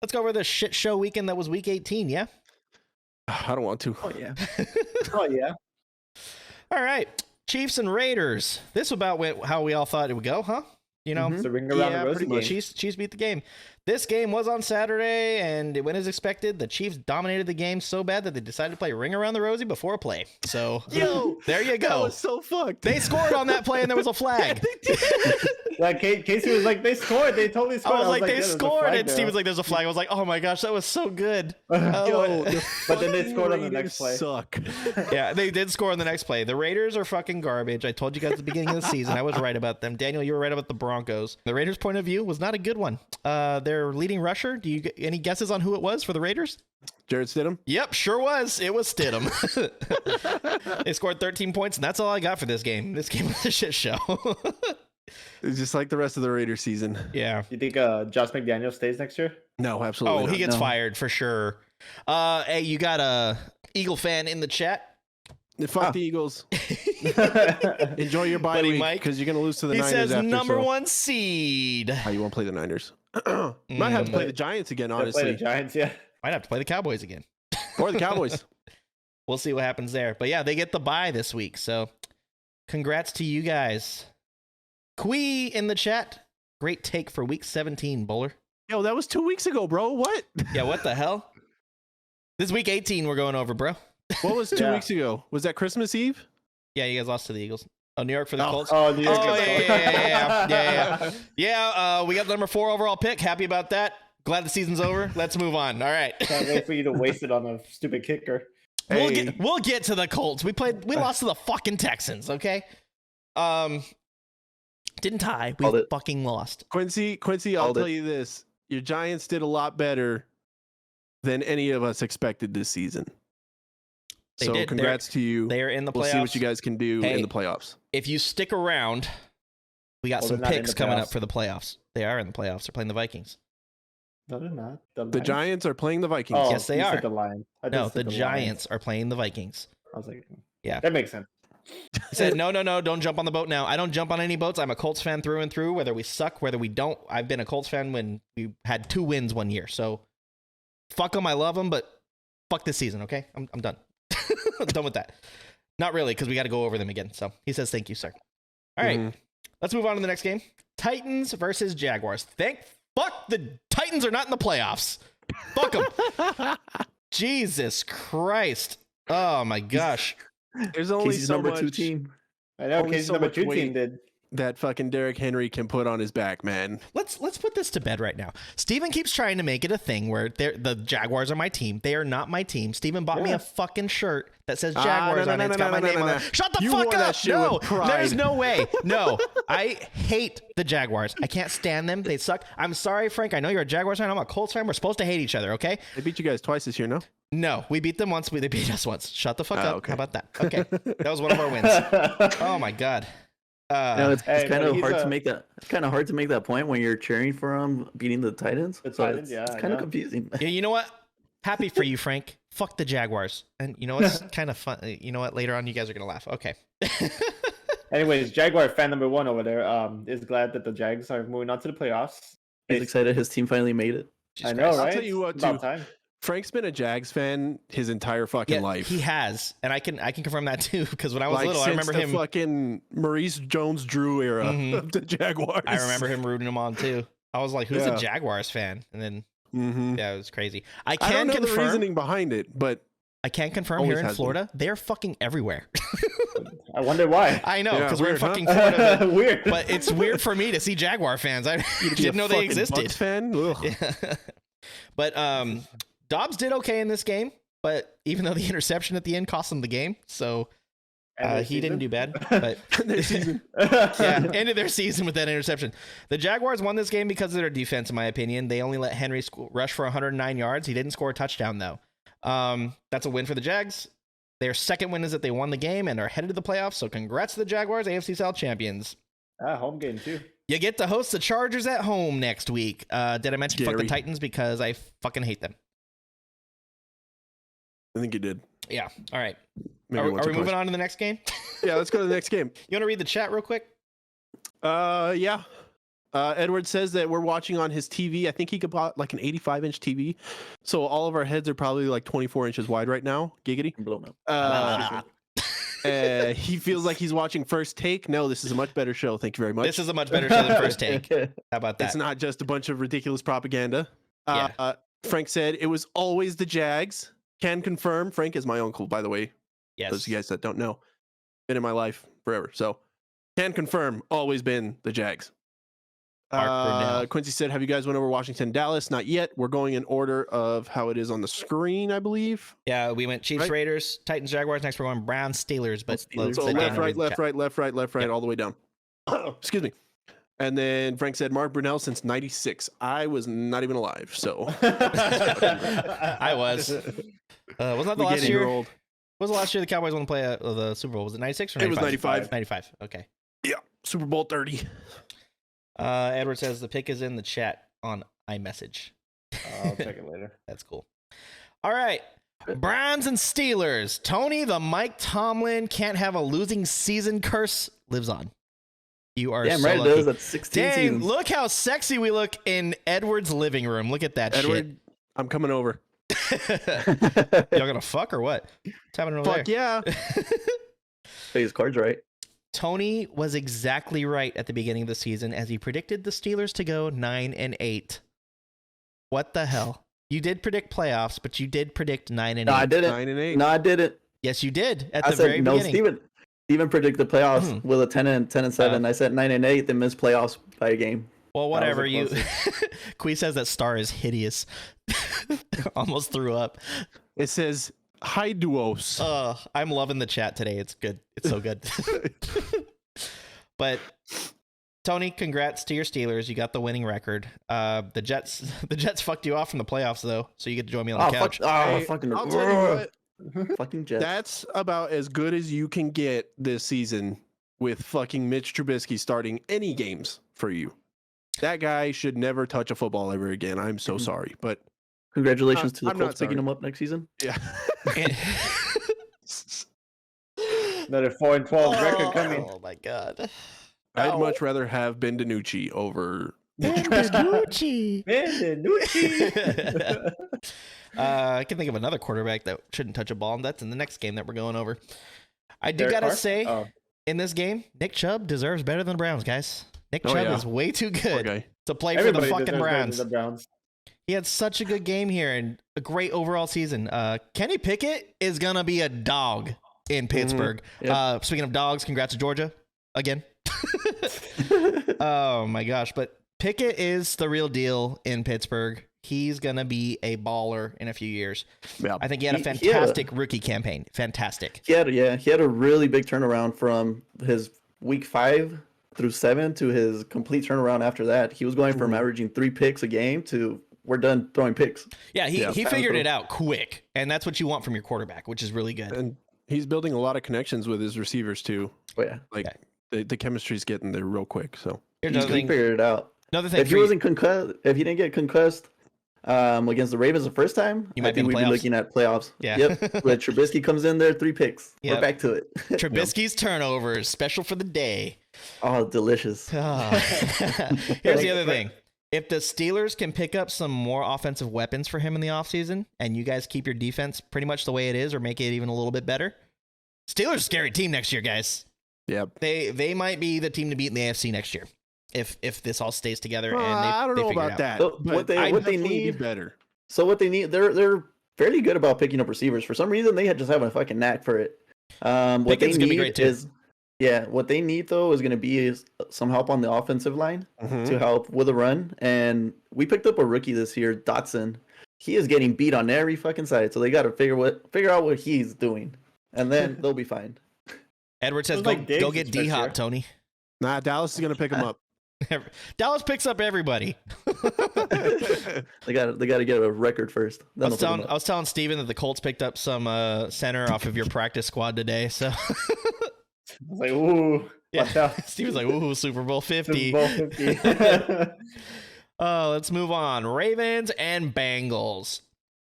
Let's go over the shit show weekend that was week 18, yeah? I don't want to. Oh yeah. Oh yeah. All right. Chiefs and Raiders. This about went how we all thought it would go, huh? You know? It's a ring around the rosy game. Chiefs beat the game. This game was on Saturday, and it went as expected. The Chiefs dominated the game so bad that they decided to play Ring Around the Rosie before a play. So, there you go. That was so fucked. They scored on that play, and there was a flag. Like Casey was like, they scored. They totally scored. I was like, they yeah, there's a scored, flag and there. Steve was like, there's a flag. I was like, oh my gosh, that was so good. Yo, But then they scored on the next play. Suck. Yeah, they did score on the next play. The Raiders are fucking garbage. I told you guys at the beginning of the season. I was right about them. Daniel, you were right about the Broncos. The Raiders' point of view was not a good one. Their leading rusher, do you get any guesses on who it was for the Raiders? Jared Stidham? Yep, sure was. It was Stidham. They scored 13 points, and that's all I got for this game. This game was a shit show. It's just like the rest of the Raiders season. Yeah. You think Josh McDaniel stays next year? No, absolutely not. He gets fired for sure. Hey, you got a Eagle fan in the chat? Fuck the Eagles. Enjoy your bye Buddy week Mike. because you're going to lose to the He Niners says after. number one seed. How you won't play the Niners? Might have to play the Giants again, They'll play the honestly. Giants, yeah. Might have to play the Cowboys again. Or the Cowboys. We'll see what happens there. But yeah, they get the bye this week. So congrats to you guys. Quee in the chat. Great take for week 17, Bowler. Yo, that was 2 weeks ago, bro. What? Yeah, what the hell? This is week 18 we're going over, bro. What was 2 Yeah. weeks ago? Was that Christmas Eve? Yeah, you guys lost to the Eagles. Oh, New York for the Colts. Oh, New York. Oh, gets yeah. Yeah, we got the number 4 overall pick. Happy about that. Glad the season's over. Let's move on. All right. Can't wait for you to waste it on a stupid kicker. Hey. We'll get to the Colts. We lost to the fucking Texans, okay? Didn't tie. Called We it. fucking lost. Quincy, I'll Called it. tell you this. Your Giants did a lot better than any of us expected this season. They So did. congrats to you. They're in the playoffs. We'll see what you guys can do Hey. in the playoffs. If you stick around, we got Well, some they're not in picks the coming up playoffs. for the playoffs. They are in the playoffs. They're playing the Vikings. No, they're not. The Lions? Giants are playing the Vikings. Oh, Yes, they you said are. The Lions. I No, just the said Lions. Giants are playing the Vikings. I was like, Yeah. that makes sense. He said, no, don't jump on the boat now. I don't jump on any boats. I'm a Colts fan through and through, whether we suck, whether we don't. I've been a Colts fan when we had 2 wins one year. So fuck them. I love them, but fuck this season, okay? I'm done. I'm done with that. Not really, because we got to go over them again. So he says, thank you, sir. All right, Mhm. let's move on to the next game. Titans versus Jaguars. Fuck the Titans are not in the playoffs. Fuck them. Jesus Christ. Oh my gosh. There's only Casey's so number much 2 team. I know. Only Casey's so number much 2 weight. team did. that fucking Derrick Henry can put on his back, man. Let's put this to bed right now. Steven keeps trying to make it a thing where the Jaguars are my team. They are not my team. Steven bought me Yeah. a fucking shirt that says Ah, Jaguars no, on no, it. It's no, got my no, name no, on no. it. Shut the You fuck wore that up. shit No, with pride. there's no way. No, I hate the Jaguars. I can't stand them. They suck. I'm sorry, Frank. I know you're a Jaguars fan. I'm a Colts fan. We're supposed to hate each other, okay? They beat you guys twice this year, no? No, we beat them once. They beat us once. Shut the fuck Ah, up. okay. How about that? Okay. That was one of our wins. Oh, my God. No, it's Hey, kind but of he's hard a- to make that. It's kind of hard to make that point when you're cheering for beating the Titans. The So Titans, it's I kind of know. confusing. Yeah, you know what? Happy for you, Frank. Fuck the Jaguars. And you know what's kind of fun? You know what? Later on, you guys are going to laugh. Okay. Anyways, Jaguar fan number 1 over there is glad that the Jags are moving on to the playoffs. He's excited his team finally made it. Jesus I know, Christ. right? I'll tell you what, It's about too. time. Frank's been a Jags fan his entire fucking Yeah, life. he has. And I can confirm that too, because when I was Like, little, I since remember the him. fucking Maurice Jones-Drew era Mhm. of the Jaguars. I remember him rooting him on too. I was like, who's Yeah. a Jaguars fan? And then, Mhm. yeah, it was crazy. I I can don't know the confirm. reasoning behind it, but I can confirm Always here in has been. Florida, they're fucking everywhere. I wonder why. I know, Yeah, because we're in weird, huh? fucking Florida. But, Weird. but it's weird for me to see Jaguar fans. I you to be a didn't know they fucking existed. Bucks fan? Ugh. Yeah. But Dobbs did okay in this game, but even though the interception at the end cost him the game, so he didn't do bad. But Their season. yeah, ended their season with that interception. The Jaguars won this game because of their defense, in my opinion. They only let Henry rush for 109 yards. He didn't score a touchdown, though. That's a win for the Jags. Their second win is that they won the game and are headed to the playoffs. So congrats to the Jaguars, AFC South champions. Home game too. You get to host the Chargers at home next week. Did I mention fuck the Scary. Titans because I fucking hate them? I think you did. Yeah. All right. Maybe Are once or we moving twice. on to the next game? Yeah, let's go to the next game. You want to read the chat real quick? Yeah. Edward says that we're watching on his TV. I think he could buy like an 85-inch TV. So all of our heads are probably like 24 inches wide right now. Giggity. I'm blown up. He feels like he's watching First Take. No, this is a much better show. Thank you very much. This is a much better show than First Take. How about that? It's not just a bunch of ridiculous propaganda. Yeah. Frank said it was always the Jags. Can confirm. Frank is my uncle, by the way. Yes. Those of you guys that don't know. Been in my life forever. So can confirm. Always been the Jags. Mark Brunell. Quincy said, have you guys went over Washington, Dallas? Not yet. We're going in order of how it is on the screen, I believe. Yeah, we went Chiefs, Right. Raiders, Titans, Jaguars. Next, we're going Browns, Steelers. But Steelers. let's So sit left, down right, and left, chat. right, left, right, left, right, Yep. all the way down. Excuse me. And then Frank said, Mark Brunell since 96. I was not even alive. So I was. Wasn't that the we last get year? year old. What was the last year the Cowboys won to play the Super Bowl? Was it 96 or It 95? was 95. 95. Okay. Yeah. Super Bowl 30. Edward says the pick is in the chat on iMessage. I'll check it later. That's cool. All right. Browns and Steelers. Tony, the Mike Tomlin can't have a losing season curse lives on. You are Damn so right, lucky. it does. That's 16 Dang, seasons. look how sexy we look in Edward's living room. Look at that Edward, I'm coming over. shit. Y'all gonna fuck or what? What's happening over Fuck there? yeah. Play his cards right. Tony was exactly right at the beginning of the season as he predicted the Steelers to go 9-8. What the hell? You did predict playoffs, but you did predict 9-8. No, I didn't. 9-8. No, I didn't. Yes, you did at I the very said no. beginning. Steven predicted playoffs Hmm. with a 10-7. I said 9-8. They missed playoffs by a game. Well, That was whatever. the You. closest. Quee says that star is hideous. Almost threw up. It says hi duos. I'm loving the chat today. It's good. It's so good. But Tony, congrats to your Steelers. You got the winning record. The Jets fucked you off from the playoffs though, so you get to join me on the Oh, couch. Hey, fucking. I'll tell you what, Fucking Jets. that's about as good as you can get this season with fucking Mitch Trubisky starting any games for you. That guy should never touch a football ever again. I'm so sorry, but Congratulations to the I'm not Colts picking sorry. him up next season. yeah. Another 4-12 record coming. Oh my god. I'd much rather have Ben DiNucci over. Gucci. Man, Nucci. I can think of another quarterback that shouldn't touch a ball, and that's in the next game that we're going over. I do Derek gotta Carr? say, Oh. in this game, Nick Chubb deserves better than the Browns, guys. Nick Oh, Chubb yeah. is way too good Okay. to play Everybody for the deserves fucking better than Browns. The Browns. He had such a good game here and a great overall season. Kenny Pickett is gonna be a dog in Pittsburgh. Yep. Speaking of dogs, congrats to Georgia again. Oh my gosh, but Pickett is the real deal in Pittsburgh. He's gonna be a baller in a few years. Yeah. I think he had a He had a- fantastic rookie campaign. Fantastic. he had a really big turnaround from his week 5 through 7 to his complete turnaround after that. He was going from averaging 3 picks a game to we're done throwing picks. Yeah, he Yeah. figured it out quick, and that's what you want from your quarterback, which is really good. And he's building a lot of connections with his receivers too. Oh yeah, Like Okay. the chemistry's getting there real quick. So Here's he's another gonna thing. figure it out. Another thing. If he for you- wasn't concussed, if he didn't get concussed against the Ravens the first time, You I might be in think we'd playoffs. be looking at playoffs. Yeah. Yep. But Trubisky comes in there, 3 picks. Yep. We're back to it. Trubisky's turnovers, special for the day. Oh, delicious. Ah. Here's the other thing. If the Steelers can pick up some more offensive weapons for him in the offseason, and you guys keep your defense pretty much the way it is or make it even a little bit better, Steelers are a scary team next year, guys. yeah. They might be the team to beat in the AFC next year if this all stays together and they, I don't they know figure it about out. that. So but what they- I what they definitely need- better. So what they need, they're fairly good about picking up receivers. For some reason, they just have a fucking knack for it. What they Pickett's gonna be great, need too. is, what they need though is going to be some help on the offensive line Mhm. to help with a run. And we picked up a rookie this year, Dotson. He is getting beat on every fucking side, so they got to figure out what he's doing, and then they'll be fine. Edward says, It was go, like Diggs go get this year. D-Hop, Tony. Nah, Dallas is gonna pick him up. Dallas picks up everybody. They got to get a record first. I Then was they'll pick him telling up. Steven that the Colts picked up some center off of your practice squad today. So I was like, ooh, watch yeah, out. Steve was like, "Ooh, Super Bowl 50." Super Bowl 50. Let's move on. Ravens and Bengals.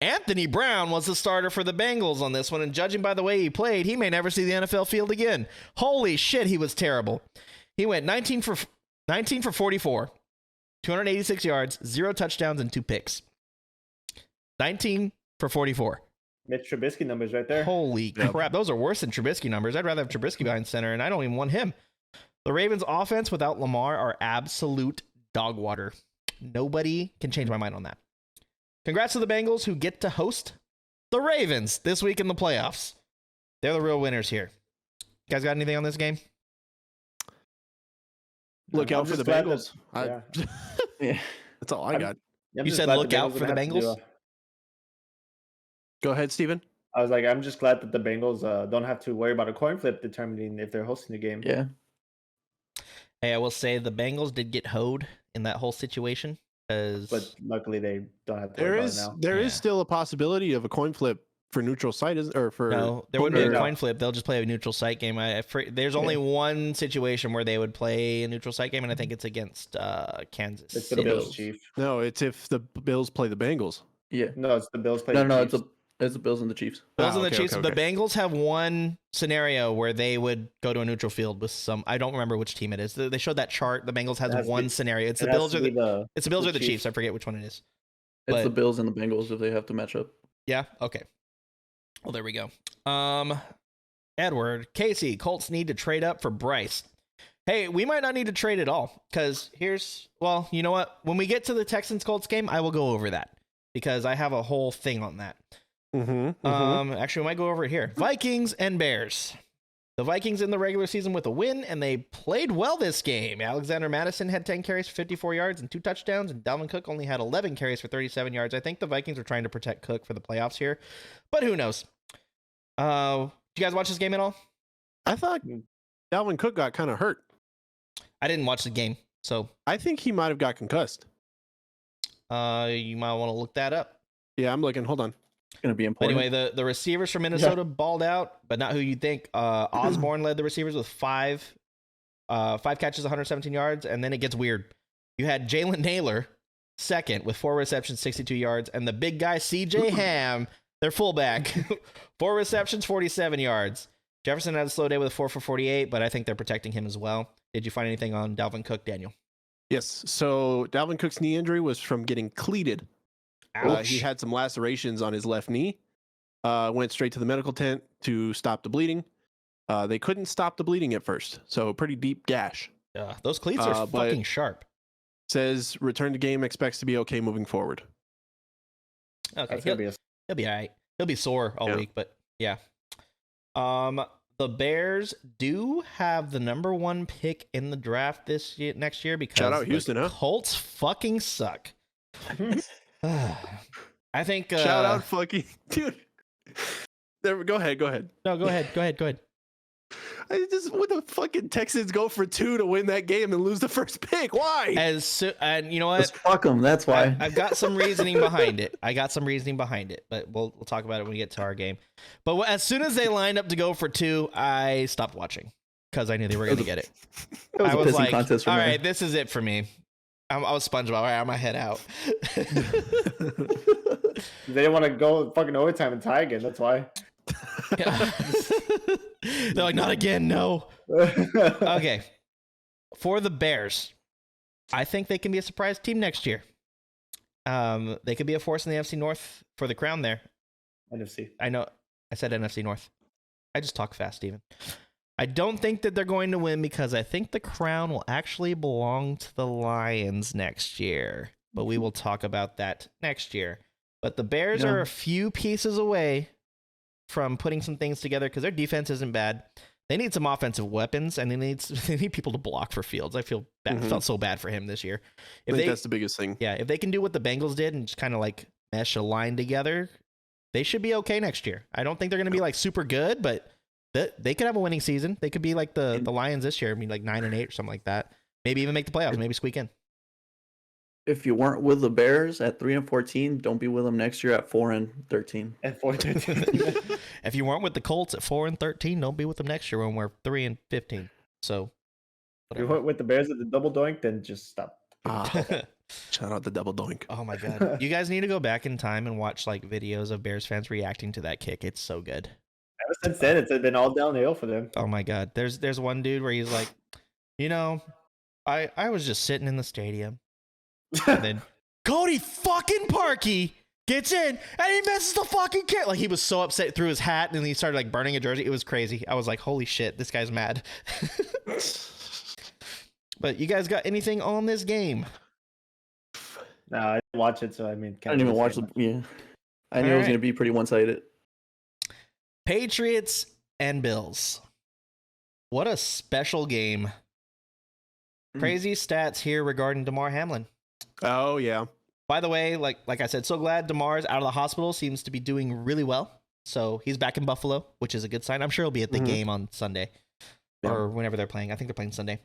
Anthony Brown was the starter for the Bengals on this one, and judging by the way he played, he may never see the NFL field again. Holy shit, he was terrible. He went 19 for 44, 286 yards, 0 touchdowns, and 2 picks. 19 for 44. Mitch Trubisky numbers right there. Holy crap. Those are worse than Trubisky numbers. I'd rather have Trubisky behind center, and I don't even want him. The Ravens' offense without Lamar are absolute dog water. Nobody can change my mind on that. Congrats to the Bengals who get to host the Ravens this week in the playoffs. They're the real winners here. You guys got anything on this game? Look I'm out for just the glad Bengals. that- Yeah. That's all I got. I'm You just said glad look out for the are gonna have to Bengals? Go ahead, Steven. I was like, I'm just glad that the Bengals don't have to worry about a coin flip determining if they're hosting the game. Yeah. Hey, I will say the Bengals did get hoed in that whole situation. But luckily they don't have to There worry is about it now. there is Yeah. still a possibility of a coin flip for neutral site, or for No, there wouldn't be a No. coin flip. They'll just play a neutral site game. There's only one situation where they would play a neutral site game, and I think it's against Kansas It's the City. Bills, Chief. No, it's if the Bills play the Bengals. Yeah. No, it's the Bills play. No, the no, Chiefs. it's the Bills and the Chiefs. Bills and the okay, Chiefs. okay, The Bengals have one scenario where they would go to a neutral field with some. I don't remember which team it is. They showed that chart. The Bengals It has has to one be- scenario. It's It the has Bills to or be the it's the Bills the or the Chiefs. Chiefs. I forget which one it is. It's But- the Bills and the Bengals if they have to match up. Yeah. Okay. Well, there we go. Edward, Casey, Colts need to trade up for Bryce. Hey, we might not need to trade at all because well, you know what? When we get to the Texans Colts game, I will go over that because I have a whole thing on that. Actually, we might go over it here. Vikings and Bears. The Vikings in the regular season with a win, and they played well this game. Alexander Madison had 10 carries for 54 yards and 2 touchdowns, and Dalvin Cook only had 11 carries for 37 yards. I think the Vikings are trying to protect Cook for the playoffs here, but who knows? Did you guys watch this game at all? I thought Dalvin Cook got kind of hurt. I didn't watch the game, so I think he might have got concussed. you might want to look that up. Yeah, I'm looking. Hold on. It's gonna be But important. anyway, the receivers from Minnesota balled out, but not who you'd think. Osborne led the receivers with five catches, 117 yards, and then it gets weird. You had Jalen Naylor second with 4 receptions, 62 yards, and the big guy CJ Ham, their fullback, 4 receptions, 47 yards. Jefferson had a slow day with a 4 for 48, but I think they're protecting him as well. Did you find anything on Dalvin Cook, Daniel? Yes. So Dalvin Cook's knee injury was from getting cleated. He had some lacerations on his left knee. Went straight to the medical tent to stop the bleeding. They couldn't stop the bleeding at first, so pretty deep gash. Those cleats are but- fucking sharp. Says return to game, expects to be okay moving forward. Okay, That's gonna be he'll be all right. He'll be sore all Yeah. week, but yeah. The Bears do have the number 1 pick in the draft next year because Shout out the Houston, huh? Colts fucking suck. I think. Shout out, fucking dude. There, go ahead. No, go ahead. I just would the fucking Texans go for 2 to win that game and lose the first pick? Why? And you know Just what? fuck them. That's why. I've got some reasoning behind it. But we'll talk about it when we get to our game. But as soon as they lined up to go for 2, I stopped watching because I knew they were going to get it. It was I a was pissing like, contest for all me. right, this is it for me. I was SpongeBob. All right, I'm gonna head out. They didn't want to go fucking overtime and tie again. That's why. They're like, not again, no. Okay. For the Bears, I think they can be a surprise team next year. They could be a force in the NFC North for the crown there. NFC. I know I said NFC North. I just talk fast, Steven. I don't think that they're going to win because I think the crown will actually belong to the Lions next year. But we will talk about that next year. But the Bears Yeah. are a few pieces away from putting some things together because their defense isn't bad. They need some offensive weapons and they need people to block for Fields. I feel bad. Mhm. Felt so bad for him this year. I think that's the biggest thing. Yeah, if they can do what the Bengals did and just kind of like mesh a line together, they should be okay next year. I don't think they're going to be like super good, but they could have a winning season. They could be like the Lions this year. I mean, like 9-8 or something like that. Maybe even make the playoffs. Maybe squeak in. If you weren't with the Bears at 3-14, don't be with them next year at 4-13. And 4-13. If you weren't with the Colts at 4-13, don't be with them next year when we're 3-15. So, If you went with the Bears at the double doink, then just stop. Shout out the double doink. Oh my god, you guys need to go back in time and watch like videos of Bears fans reacting to that kick. It's so good. Ever since then, it's been all downhill for them. Oh my god, there's one dude where he's like, you know, I was just sitting in the stadium And then Cody fucking Parkey gets in and he misses the fucking kick. Like, he was so upset, threw his hat, and then he started like burning a jersey. It was crazy. I was like, holy shit, this guy's mad. But you guys got anything on this game? No, I didn't watch it, so I mean, I didn't even watch the. Yeah, I knew it was going to be pretty one-sided. Patriots and Bills. What a special game. Crazy stats here regarding Damar Hamlin. Oh yeah. By the way, like I said, so glad Damar's out of the hospital. Seems to be doing really well. So he's back in Buffalo, which is a good sign. I'm sure he'll be at the game on Sunday or whenever they're playing. I think they're playing Sunday.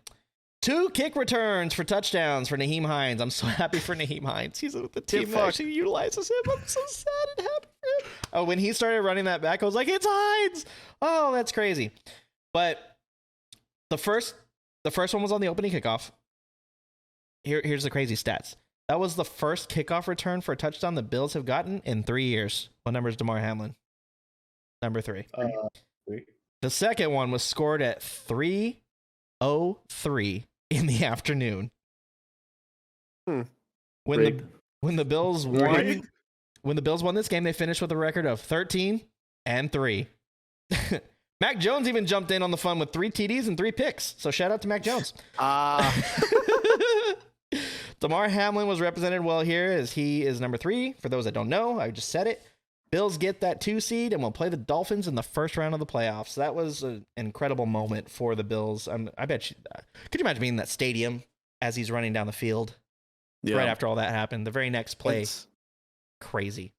2 kick returns for touchdowns for Nyheim Hines. I'm so happy for Nyheim Hines. He's with the team that actually utilizes him. I'm so sad and happy for him. Oh, when he started running that back, I was like, it's Hines. Oh, that's crazy. But the first one was on the opening kickoff. Here's the crazy stats. That was the first kickoff return for a touchdown the Bills have gotten in 3 years. What number is Damar Hamlin? Number 3. 3. The second one was scored at 3:03 in the afternoon. When the Bills won, when the Bills won this game, they finished with a record of 13-3. Mac Jones even jumped in on the fun with 3 TDs and 3 picks. So shout out to Mac Jones. Damar Hamlin was represented well here as he is number 3. For those that don't know, I just said it. Bills get that 2 seed and will play the Dolphins in the first round of the playoffs. That was an incredible moment for the Bills. I bet you, could you imagine being in that stadium as he's running down the field right after all that happened? The very next play, crazy.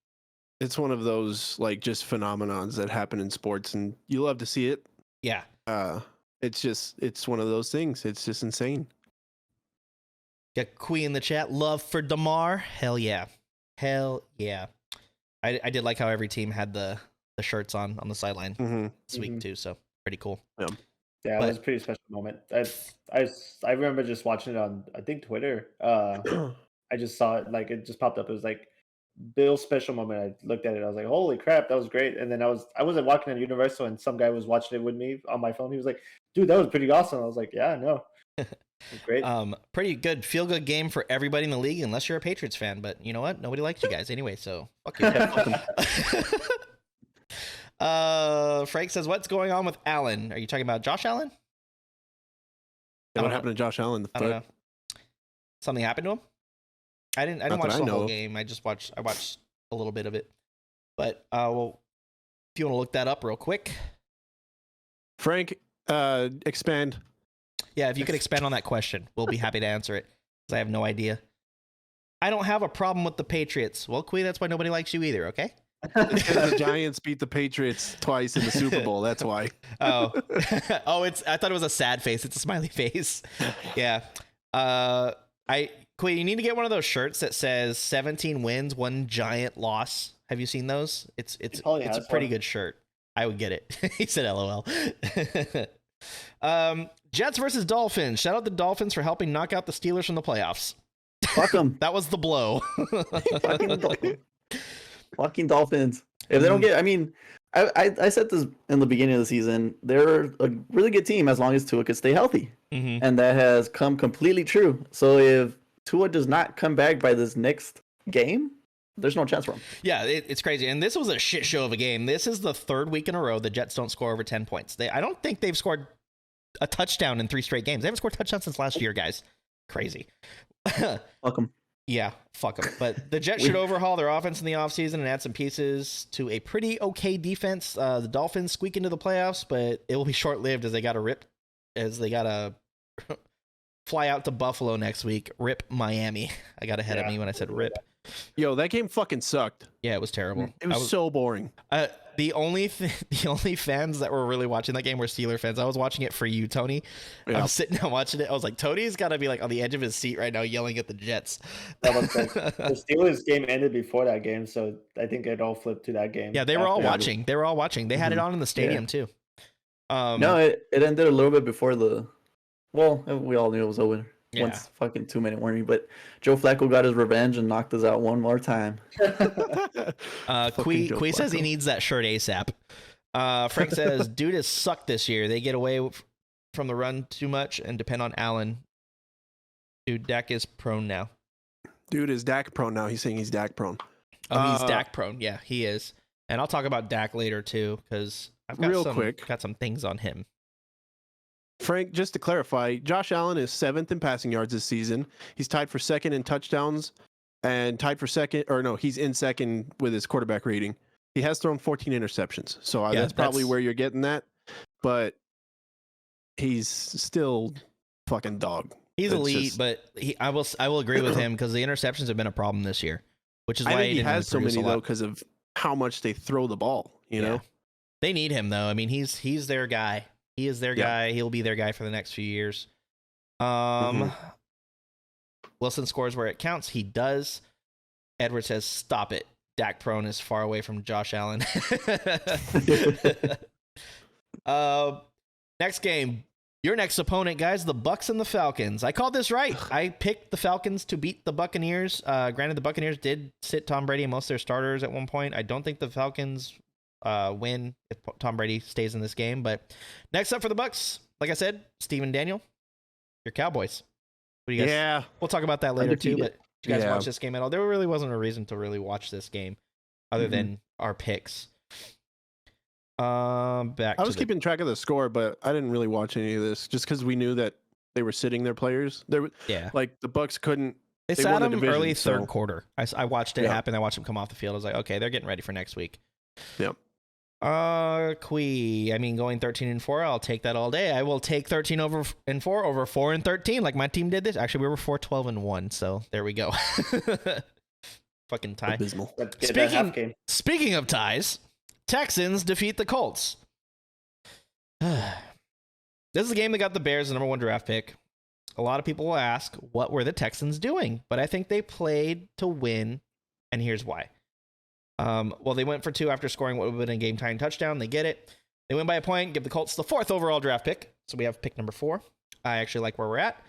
It's one of those like just phenomenons that happen in sports, and you love to see it. Yeah. It's one of those things. It's just insane. Got Quee in the chat. Love for Damar. Hell yeah. Hell yeah. I did like how every team had the shirts on the sideline this week too. So pretty cool. Yeah, it was a pretty special moment. I remember just watching it on, I think, Twitter. I just saw it, like, it just popped up. It was like Bill's special moment. I looked at it. I was like, holy crap, that was great. And then I wasn't watching at Universal, and some guy was watching it with me on my phone. He was like, dude, that was pretty awesome. I was like, yeah, no. Great. Pretty good feel good game for everybody in the league, unless you're a Patriots fan. But you know what? Nobody likes you guys anyway, so fuck you. Frank says, "What's going on with Allen? Are you talking about Josh Allen?" Yeah, what happened to Josh Allen? I don't know. Something happened to him. I didn't watch the whole game. I watched a little bit of it. But well, if you want to look that up real quick, Frank, expand. Yeah, if you could expand on that question, we'll be happy to answer it, because I have no idea. I don't have a problem with the Patriots. Well, Quee, that's why nobody likes you either, okay? Because the Giants beat the Patriots twice in the Super Bowl. That's why. Oh, I thought it was a sad face. It's a smiley face. Yeah. Quee, you need to get one of those shirts that says 17 wins, 1 giant loss. Have you seen those? It's a pretty good shirt. I would get it. He said LOL. Jets versus Dolphins. Shout out the Dolphins for helping knock out the Steelers from the playoffs. Fuck them. That was the blow. Fucking Dolphins. If they don't get, I mean, I said this in the beginning of the season. They're a really good team as long as Tua could stay healthy, and that has come completely true. So if Tua does not come back by this next game, there's no chance for him. Yeah, it's crazy. And this was a shit show of a game. This is the 3rd week in a row the Jets don't score over 10 points. I don't think they've scored a touchdown in 3 straight games. They haven't scored touchdowns since last year, guys. Crazy. Fuck them. Yeah, fuck them. But the Jets should overhaul their offense in the offseason and add some pieces to a pretty okay defense. The Dolphins squeak into the playoffs, but it will be short-lived as they got to fly out to Buffalo next week. Rip Miami. I got ahead of me when I said rip. Yo, that game fucking sucked. Yeah, it was terrible. It was so boring. The only fans that were really watching that game were Steeler fans. I was watching it for you, Tony. Yeah. I was sitting down watching it. I was like, Tony's got to be like on the edge of his seat right now, yelling at the Jets. The Steelers game ended before that game, so I think it all flipped to that game. Yeah, they were all watching. They were all watching. They had it on in the stadium too. No, it ended a little bit before the. Well, we all knew it was over. Yeah. Once fucking 2-minute warning, but Joe Flacco got his revenge and knocked us out one more time. Quee says he needs that shirt ASAP. Frank says, dude has sucked this year. They get away from the run too much and depend on Allen. Dude, Dak is prone now. Dude is Dak prone now. He's saying he's Dak prone. Oh, he's Dak prone. Yeah, he is. And I'll talk about Dak later too, because I've got some things on him. Frank, just to clarify, Josh Allen is 7th in passing yards this season. He's tied for 2nd in touchdowns and tied for 2nd, or no, he's in 2nd with his quarterback rating. He has thrown 14 interceptions. So that's probably where you're getting that. But he's still fucking dog. He's elite, but I will agree with him because the interceptions have been a problem this year, which is why he has so many though because of how much they throw the ball. You know, they need him though. I mean, he's their guy. He is their guy. He'll be their guy for the next few years. Wilson scores where it counts. He does. Edward says, "Stop it. Dak prone is far away from Josh Allen." Next game. Your next opponent, guys, the Bucs and the Falcons. I called this right. I picked the Falcons to beat the Buccaneers. Granted, the Buccaneers did sit Tom Brady and most of their starters at one point. I don't think the Falcons win if Tom Brady stays in this game. But next up for the Bucs, like I said, Steven Daniel, your Cowboys. What do you guys? Yeah, we'll talk about that later too. But did you guys watch this game at all? There really wasn't a reason to really watch this game, other than our picks. I was keeping track of the score, but I didn't really watch any of this just because we knew that they were sitting their players. Like the Bucs couldn't. They sat them early third quarter. I watched it happen. I watched them come off the field. I was like, okay, they're getting ready for next week. Yep. Going 13-4. I'll take that all day. I will take 13-4 over 4-13, like my team did this. Actually, we were 4-12-1, so there we go. Fucking tie. Abysmal. Speaking of ties. Texans defeat the Colts. This is a game that got the Bears the number 1 draft pick. A lot of people will ask, what were the Texans doing? But I think they played to win, and here's why. Well, they went for 2 after scoring what would have been a game-tying touchdown. They get it. They win by a point, give the Colts the 4th overall draft pick. So we have pick number 4. I actually like where we're at.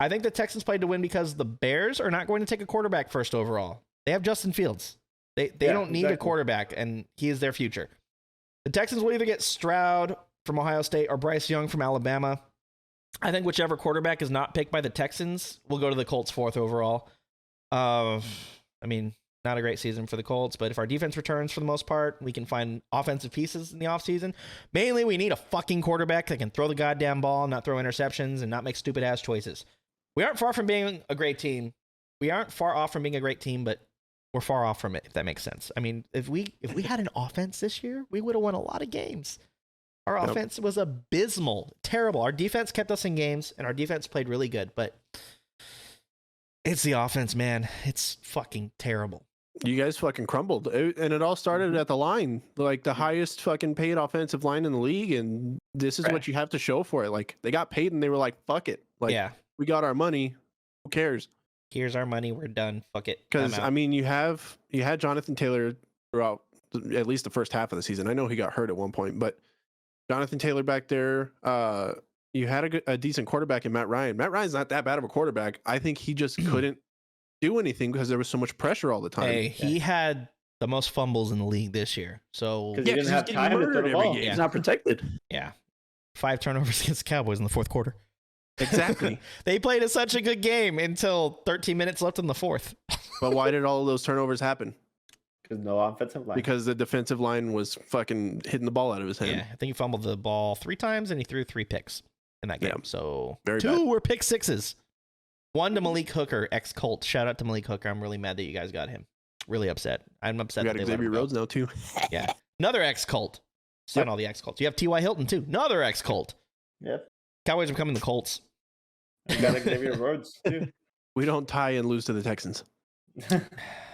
I think the Texans played to win because the Bears are not going to take a quarterback first overall. They have Justin Fields. They don't need a quarterback, and he is their future. The Texans will either get Stroud from Ohio State or Bryce Young from Alabama. I think whichever quarterback is not picked by the Texans will go to the Colts 4th overall. I mean, not a great season for the Colts, but if our defense returns for the most part, we can find offensive pieces in the offseason. Mainly, we need a fucking quarterback that can throw the goddamn ball, not throw interceptions, and not make stupid-ass choices. We aren't far from being a great team. But we're far off from it, if that makes sense. I mean, if we had an offense this year, we would have won a lot of games. Our offense was abysmal, terrible. Our defense kept us in games, and our defense played really good. But it's the offense, man. It's fucking terrible. You guys fucking crumbled, and it all started at the line, like the highest fucking paid offensive line in the league, and this is what you have to show for it. Like they got paid, and they were like, "Fuck it, like we got our money. Who cares?" Here's our money. We're done. Fuck it. Because I mean, you had Jonathan Taylor throughout at least the first half of the season. I know he got hurt at one point, but Jonathan Taylor back there. You had a decent quarterback in Matt Ryan. Matt Ryan's not that bad of a quarterback. I think he just couldn't do anything because there was so so much pressure all the time. Hey, he had the most fumbles in the league this year. So he didn't have time to throw the ball. He's not protected. Yeah, 5 turnovers against the Cowboys in the 4th quarter. Exactly. They played such a good game until 13 minutes left in the 4th. But why did all of those turnovers happen? Because no offensive line. Because the defensive line was fucking hitting the ball out of his hand. Yeah, I think he fumbled the ball 3 times and he threw 3 picks in that game. Yeah. So Very 2 bad. were pick 6s. 1 to Malik Hooker, ex-Colt. Shout out to Malik Hooker. I'm really mad that you guys got him. Really upset. I'm upset. You got Xavier Rhodes now too. Yeah. Another ex-Colt. Sign all the ex-Colts. You have T.Y. Hilton too. Another ex-Colt. Yep. Cowboys are becoming the Colts. You got Xavier Rhodes too. We don't tie and lose to the Texans.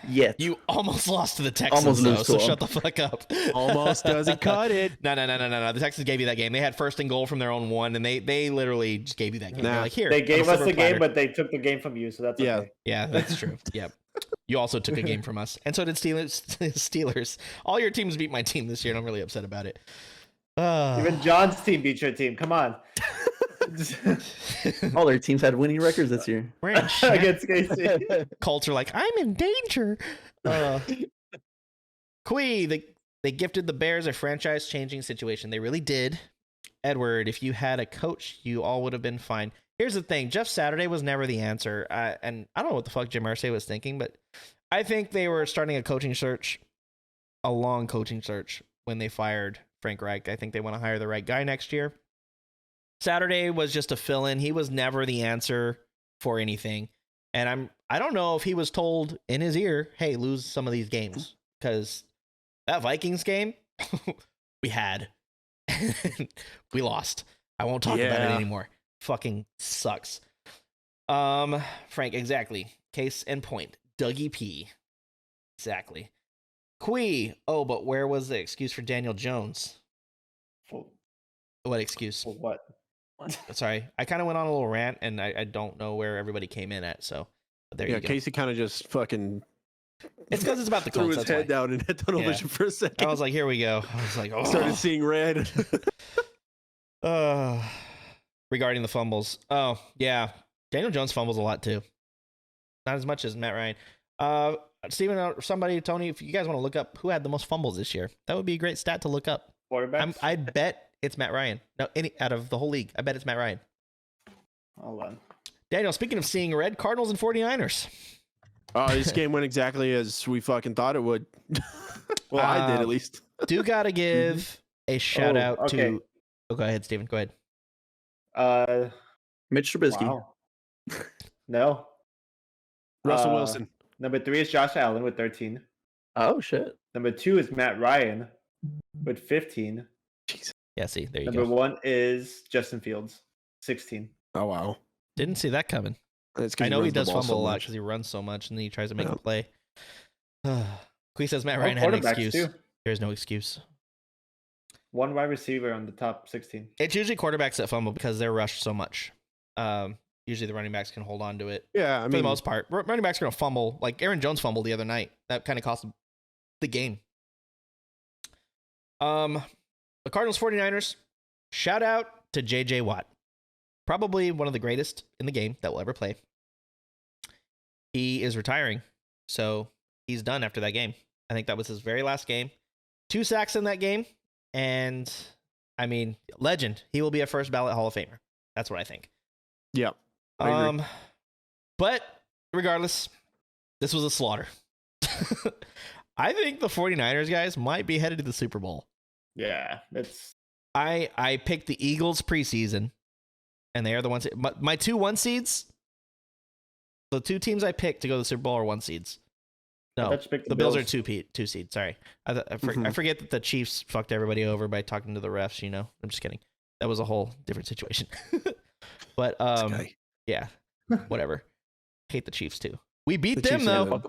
Yet. You almost lost to the Texans, though, so shut the fuck up. Almost doesn't cut it. No. The Texans gave you that game. They had 1st and goal from their own 1, and they literally just gave you that game. They're like, here. They gave us the game, but they took the game from you, so that's okay. Yeah, that's true. Yep. You also took a game from us, and so did Steelers. All your teams beat my team this year, and I'm really upset about it. Even John's team beat your team. Come on. All their teams had winning records this year. Against KC. Colts are like, I'm in danger. They gifted the Bears a franchise-changing situation. They really did. Edward, if you had a coach, you all would have been fine. Here's the thing. Jeff Saturday was never the answer. And I don't know what the fuck Jim Irsay was thinking, but I think they were starting a long coaching search when they fired Frank Reich. I think they want to hire the right guy next year. Saturday was just a fill-in. He was never the answer for anything. And I don't know if he was told in his ear, hey, lose some of these games. Because that Vikings game, we had. We lost. I won't talk about it anymore. Fucking sucks. Frank, exactly. Case in point. Dougie P. Exactly. Quee. Oh, but where was the excuse for Daniel Jones? What excuse? For what? Sorry, I kind of went on a little rant, and I don't know where everybody came in at. So there you go. Casey kind of just fucking. It's because it's about the Colts. Threw his head down and had tunnel vision for a second. I was like, here we go. I was like, oh. Started seeing red. Regarding the fumbles. Oh, yeah. Daniel Jones fumbles a lot, too. Not as much as Matt Ryan. Steven, somebody, Tony, if you guys want to look up who had the most fumbles this year, that would be a great stat to look up. Quarterbacks? I bet it's Matt Ryan. No, out of the whole league, I bet it's Matt Ryan. Hold on. Daniel, speaking of seeing red, Cardinals and 49ers. This game went exactly as we fucking thought it would. Well, I did at least. Do gotta give a shout out to. Oh, go ahead, Steven. Go ahead. Mitch Trubisky. Wow. No. Russell Wilson. Number 3 is Josh Allen with 13. Oh shit. Number 2 is Matt Ryan with 15. Yeah, see, there you Number go. 1 is Justin Fields, 16. Oh wow. Didn't see that coming. I know he does fumble a lot because he runs so much and then he tries to make a play. Quee says Matt Ryan had an excuse. Too. There's no excuse. 1 wide receiver on the top 16. It's usually quarterbacks that fumble because they're rushed so much. Usually the running backs can hold on to it. Yeah, for the most part. Running backs are going to fumble. Like Aaron Jones fumbled the other night. That kind of cost him the game. The Cardinals 49ers, shout out to J.J. Watt. Probably one of the greatest in the game that will ever play. He is retiring, so he's done after that game. I think that was his very last game. 2 sacks in that game, and I mean, legend. He will be a first ballot Hall of Famer. That's what I think. Yeah. I agree. But regardless, this was a slaughter. I think the 49ers guys might be headed to the Super Bowl. Yeah, it's. I picked the Eagles preseason, and they are the ones. My 2 1 seeds. The 2 teams I picked to go to the Super Bowl are 1 seeds. No, the Bills are 2 seeds. Sorry, I forget that the Chiefs fucked everybody over by talking to the refs. You know, I'm just kidding. That was a whole different situation. But yeah, whatever. Hate the Chiefs too. We beat them though.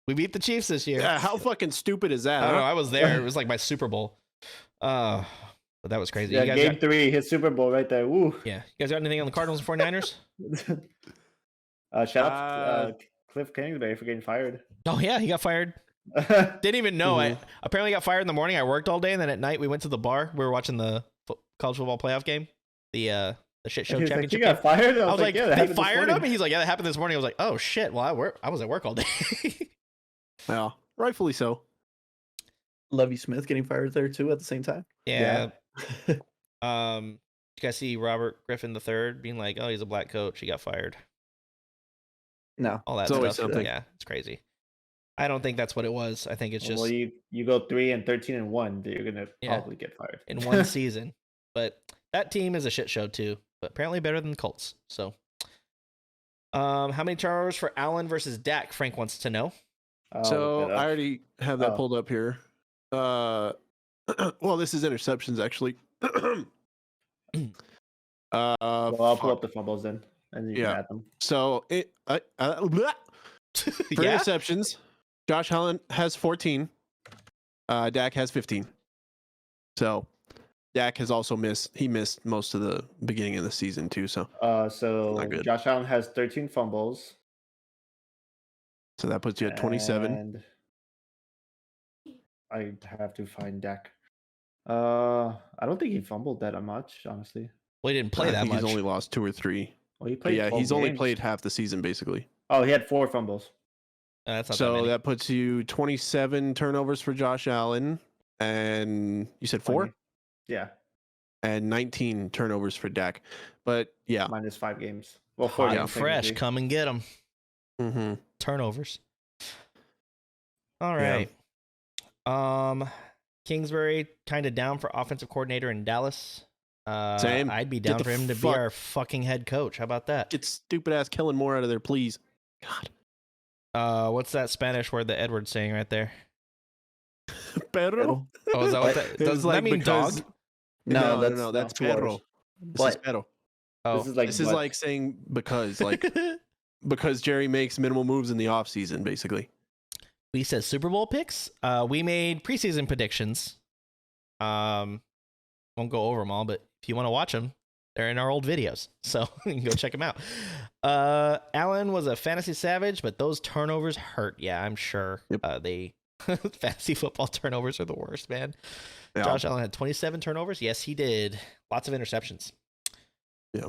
We beat the Chiefs this year. Yeah, how fucking stupid is that? I don't know. I was there. It was like my Super Bowl. But that was crazy. Yeah, game 3, his Super Bowl right there. Woo. Yeah. You guys got anything on the Cardinals and 49ers? Shout out to Cliff Kingsbury for getting fired. Oh yeah, he got fired. Didn't even know. I apparently got fired in the morning. I worked all day, and then at night we went to the bar. We were watching the college football playoff game. The shit show championship. Like, you got fired? I was like, yeah, they fired him? And he's like, yeah, that happened this morning. I was like, oh shit. Well, I was at work all day. Well, rightfully so. Lovie Smith getting fired there too at the same time. Yeah. You guys see Robert Griffin III being like, oh, he's a black coach. He got fired. No. All that stuff. Something. Yeah, it's crazy. I don't think that's what it was. I think it's just. Well, you go 3-13-1, you're gonna probably get fired in one season. But that team is a shit show too. But apparently better than the Colts. So, how many turnovers for Allen versus Dak? Frank wants to know. So I already have that pulled up here. Well, this is interceptions actually. Well, I'll pull up the fumbles then, and you can add them. So for interceptions, Josh Allen has 14. Dak has 15. So Dak has also missed most of the beginning of the season too. So Josh Allen has 13 fumbles. So that puts you at 27. And I have to find Dak. I don't think he fumbled that much, honestly. Well, he didn't play that much. He's only lost 2 or 3. Well, he played. He's only played half the season basically. Oh, he had 4 fumbles. That's not so that puts you 27 turnovers for Josh Allen, and you said 4. Yeah. and 19 turnovers for Dak. But yeah, minus 5 games. Well, 4 Hot games. and fresh. technically. Come and get them. mm-hmm. Turnovers. All right. Kingsbury kind of down for offensive coordinator in Dallas. Same. I'd be down for him to be our fucking head coach. How about that? Get stupid ass Kellen Moore out of there, please. God. What's that Spanish word that Edward's saying right there? Perro. Oh, is that what that does? That mean dog? No, that's perro. This is perro. Oh, This is like saying because, like, because Jerry makes minimal moves in the offseason, basically. he says Super Bowl picks. We made preseason predictions. Won't go over them all, but if you want to watch them, they're in our old videos, so you can go check them out. Allen was a fantasy savage, but those turnovers hurt. Yeah, I'm sure. Yep. They fantasy football turnovers are the worst, man. Yeah. Josh Allen had 27 turnovers. Yes, he did. Lots of interceptions. Yeah.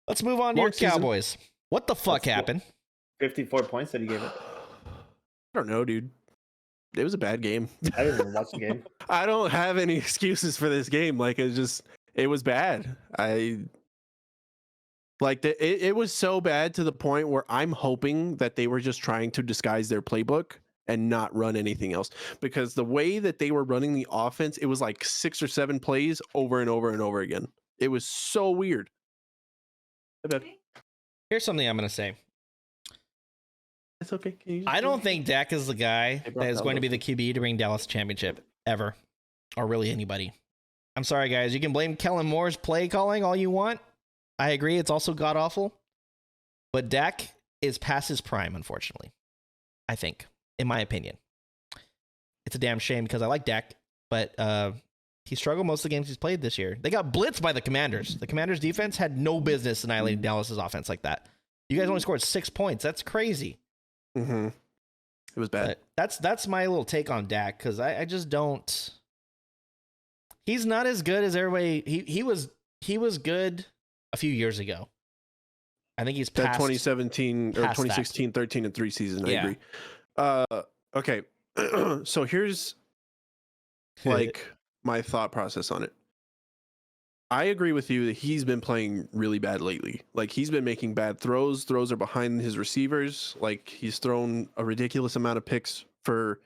Let's move on to your Cowboys. What the fuck happened? 54 points that he gave it. I don't know, dude. It was a bad game. I didn't even watch the game. I don't have any excuses for this game. Like, it was bad. It was so bad to the point where I'm hoping that they were just trying to disguise their playbook and not run anything else, because the way that they were running the offense, it was like 6 or 7 plays over and over and over again. It was so weird. Here's something I'm going to say. It's okay. I don't think Dak is the guy that is going to be the QB to bring Dallas championship ever, or really anybody. I'm sorry, guys. You can blame Kellen Moore's play calling all you want. I agree. It's also god awful, but Dak is past his prime, unfortunately. I think, in my opinion, it's a damn shame because I like Dak, but he struggled most of the games he's played this year. They got blitzed by the Commanders. The Commanders' defense had no business annihilating Dallas's offense like that. You guys only scored 6 points. That's crazy. Mm-hmm. It was bad. But that's my little take on Dak, because I just don't. He's not as good as everybody. He was good a few years ago. I think he's past that 2017 or past 2016 13-3 season. I Yeah. agree. Okay. So here's like my thought process on it. I agree with you that he's been playing really bad lately. Like, he's been making bad throws. Throws are behind his receivers. Like, he's thrown a ridiculous amount of picks for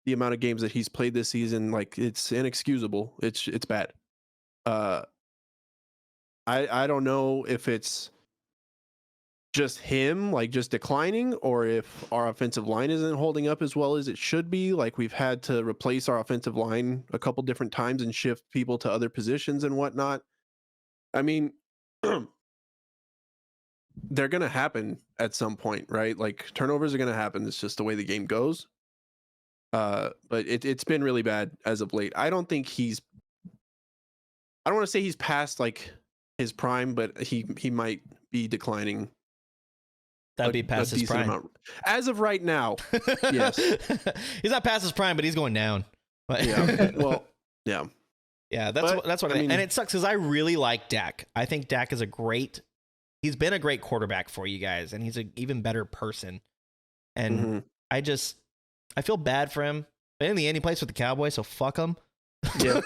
the amount of games that he's played this season. Like, it's inexcusable. It's bad. I don't know if it's just him, like, just declining, or if our offensive line isn't holding up as well as it should be. Like, we've had to replace our offensive line a couple different times and shift people to other positions and whatnot. I mean, they're going to happen at some point, right? Like, turnovers are going to happen. It's just the way the game goes. But it's been really bad as of late. I don't think I don't want to say he's past, like, his prime, but he might be declining. That'd be past his prime. Amount. As of right now, yes. He's not past his prime, but he's going down. Yeah. Well, yeah. Yeah, that's what I mean. And it sucks because I really like Dak. I think Dak is he's been a great quarterback for you guys, and he's an even better person. And I feel bad for him. But in the end, he plays with the Cowboys, so fuck him. Yeah.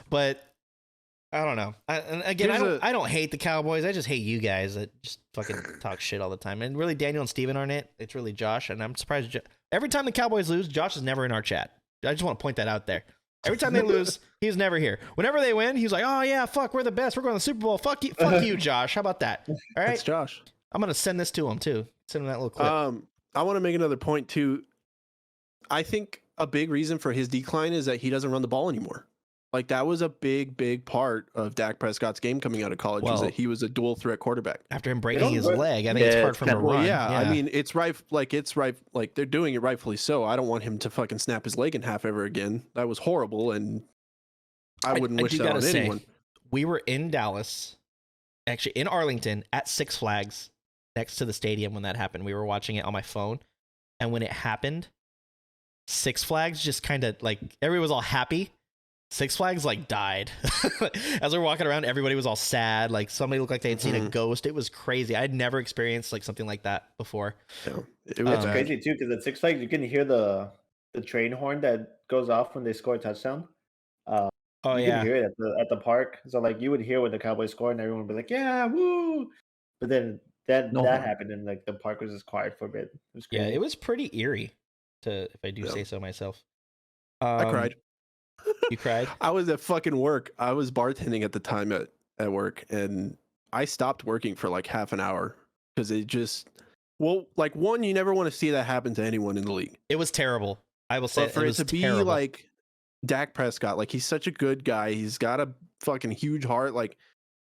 But I don't know. I don't hate the Cowboys. I just hate you guys that just fucking talk shit all the time. And really, Daniel and Steven aren't it. It's really Josh. And I'm surprised. Every time the Cowboys lose, Josh is never in our chat. I just want to point that out there. Every time they lose, he's never here. Whenever they win, he's like, oh, yeah, fuck, we're the best. We're going to the Super Bowl. Fuck you, Josh. How about that? All right? That's Josh. I'm going to send this to him, too. Send him that little clip. I want to make another point, too. I think a big reason for his decline is that he doesn't run the ball anymore. Like, that was a big part of Dak Prescott's game coming out of college, was that he was a dual threat quarterback. After him breaking his leg, I think it's hard for him to run. Yeah, I mean, it's right. Like, they're doing it rightfully so. I don't want him to fucking snap his leg in half ever again. That was horrible, and I wouldn't wish that on anyone. We were in Dallas, actually in Arlington, at Six Flags, next to the stadium when that happened. We were watching it on my phone, and when it happened, Six Flags just kind of, like, everybody was all happy. Six Flags, like, died. As we were walking around, everybody was all sad. Like, somebody looked like they had seen a ghost. It was crazy. I had never experienced, like, something like that before. Yeah, it was crazy, too, because at Six Flags, you can hear the train horn that goes off when they score a touchdown. Oh you yeah. could hear it at the park. So like you would hear when the Cowboys scored, and everyone would be like, "Yeah, woo!" But then that No. happened, and like the park was just quiet for a bit. It was Yeah, crazy. it was pretty eerie, if I do Yeah. say so myself. I cried. You cried? I was at fucking work. I was bartending at the time at work, and I stopped working for like half an hour because it just, well, like one, you never want to see that happen to anyone in the league. It was terrible. I will say But for it it was to be terrible. like Dak Prescott, like he's such a good guy. He's got a fucking huge heart. Like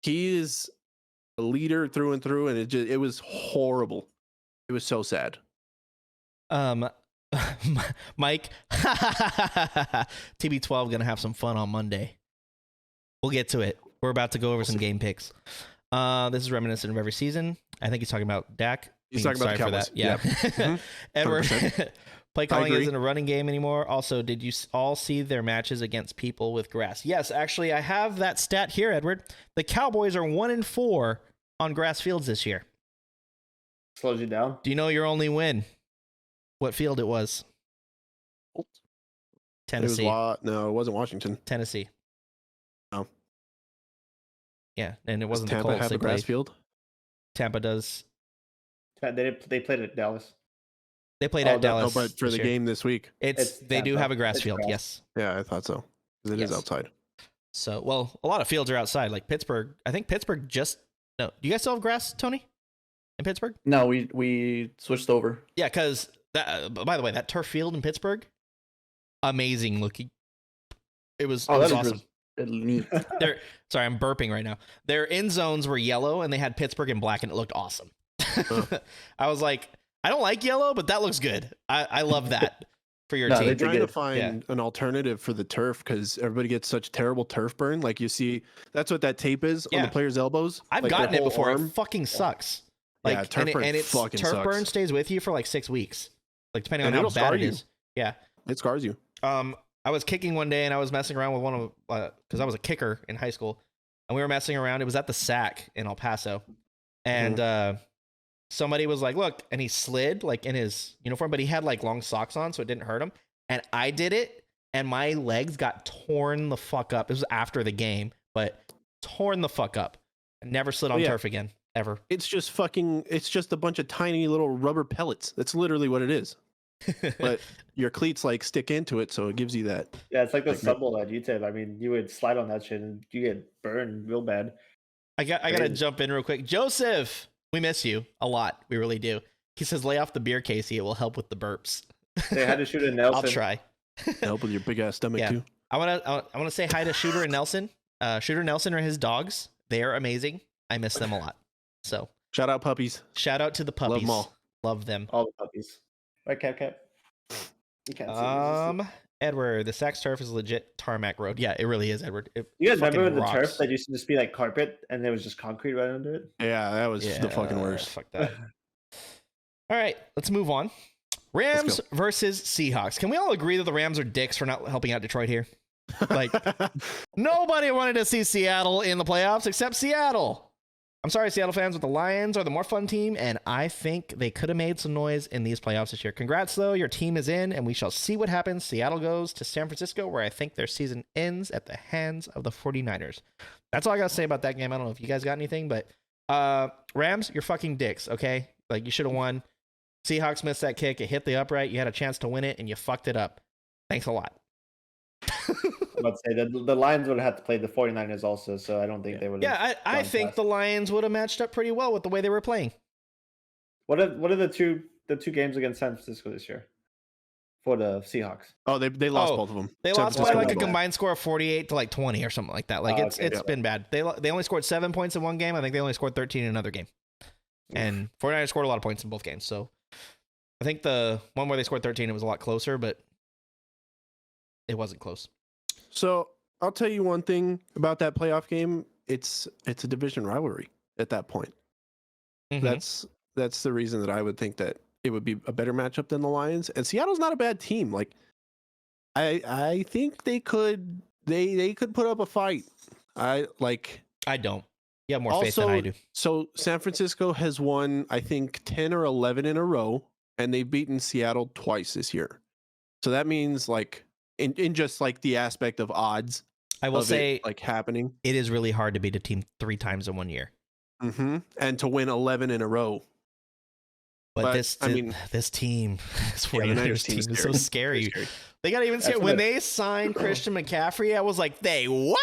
he is a leader through and through, and it was horrible. It was so sad. Mike, TB12 gonna have some fun on Monday. We'll get to it. We're about to go over some game picks. This is reminiscent of every season. I think he's talking about Dak. He's talking about the Cowboys. Yeah. Mhm. Edward, 100%. play calling agree. isn't a running game anymore. Also, did you all see their matches against people with grass? Yes, actually, I have that stat here, Edward. The Cowboys are 1-4 on grass fields this year. Slows you down. Do you know your only win? What field it was? Tennessee. No, it wasn't Washington. Tennessee. Oh. Yeah, and it Does wasn't the Tampa Colts. have They a grass played. field? Tampa does. They played at Dallas. They played Oh, at Dallas. Oh, but for this the year. game this week. It's They do Tampa. have a grass It's field. grass. Yes. Yeah, I thought so. 'Cause it is Yes. outside. So, well, a lot of fields are outside. Like Pittsburgh. I think Pittsburgh just no. Do you guys still have grass, Tony? In Pittsburgh? No, we switched over. Yeah, because that. By the way, that turf field in Pittsburgh, amazing looking. It was. Oh, it was that awesome. is neat. Sorry, I'm burping right now. Their end zones were yellow, and they had Pittsburgh in black, and it looked awesome. I was like, I don't like yellow, but that looks good. I love that for your No, team. they I'm did trying to good. find an alternative for the turf because everybody gets such terrible turf burn. Like you see, that's what that tape is on Yeah. the player's elbows. I've like their gotten it whole before. arm. It fucking sucks. Yeah, Like, turf and, burn it's fucking turf sucks. burn stays with you for like 6 weeks, like depending And on how it'll bad scar it you. is. Yeah. It scars you. I was kicking one day and I was messing around with one of because I was a kicker in high school, and we were messing around. It was at the SAC in El Paso, and somebody was like, "Look," and he slid like in his uniform, but he had like long socks on, so it didn't hurt him. And I did it, and my legs got torn the fuck up. It was after the game, but torn the fuck up. I never slid on yeah. turf again, ever. It's just a bunch of tiny little rubber pellets. That's literally what it is. But your cleats like stick into it, so it gives you that. Yeah, it's like the Like, Subble that you tip. I mean, you would slide on that shit and you get burned real bad. I gotta Crazy. jump in real quick. Joseph, we miss you a lot. We really do. He says, "Lay off the beer, Casey. It will help with the burps." They had to shoot a Nelson. I'll try. Help with your big ass stomach Yeah. too. I wanna say hi to Shooter and Nelson. Shooter Nelson are his dogs. They are amazing. I miss them a lot. So Shout out puppies. shout out to the puppies. Love them all. Love them. All the puppies. Right, Cap? You can't see this. Edward, the Saks turf is legit tarmac road. Yeah, it really is, Edward. It You guys fucking remember the rocks. turf that used to just be like carpet and there was just concrete right under it? Yeah, that was the fucking worst. Fuck that. All right, let's move on. Rams versus Seahawks. Can we all agree that the Rams are dicks for not helping out Detroit here? Like, nobody wanted to see Seattle in the playoffs except Seattle. I'm sorry, Seattle fans, but the Lions are the more fun team, and I think they could have made some noise in these playoffs this year. Congrats, though. Your team is in, and we shall see what happens. Seattle goes to San Francisco, where I think their season ends at the hands of the 49ers. That's all I got to say about that game. I don't know if you guys got anything, but Rams, you're fucking dicks, okay? Like, you should have won. Seahawks missed that kick. It hit the upright. You had a chance to win it, and you fucked it up. Thanks a lot. I'm about to say the Lions would have to play the 49ers also, so I don't think they would. Yeah, I think the Lions would have matched up pretty well with the way they were playing. What are the two games against San Francisco this year for the Seahawks? Oh, they lost both of them. They San lost by Francisco like a won both. combined score of 48 to like 20 or something like that. Like it's okay, been bad. They only scored 7 points in one game. I think they only scored 13 in another game. And 49ers scored a lot of points in both games. So I think the one where they scored 13, it was a lot closer, but it wasn't close. So I'll tell you one thing about that playoff game. It's a division rivalry at that point. Mhm. That's the reason that I would think that it would be a better matchup than the Lions. And Seattle's not a bad team. Like I think they could put up a fight. I don't. You have more faith than Also, I do. So San Francisco has won, I think, 10 or 11 in a row, and they've beaten Seattle twice this year. So that means like in just like the aspect of odds. I will say, like happening. It is really hard to beat a team 3 times in 1 year. And to win 11 in a row. But this team, this 49ers team is so scary. They got even scared when they signed Christian McCaffrey. I was like, they what?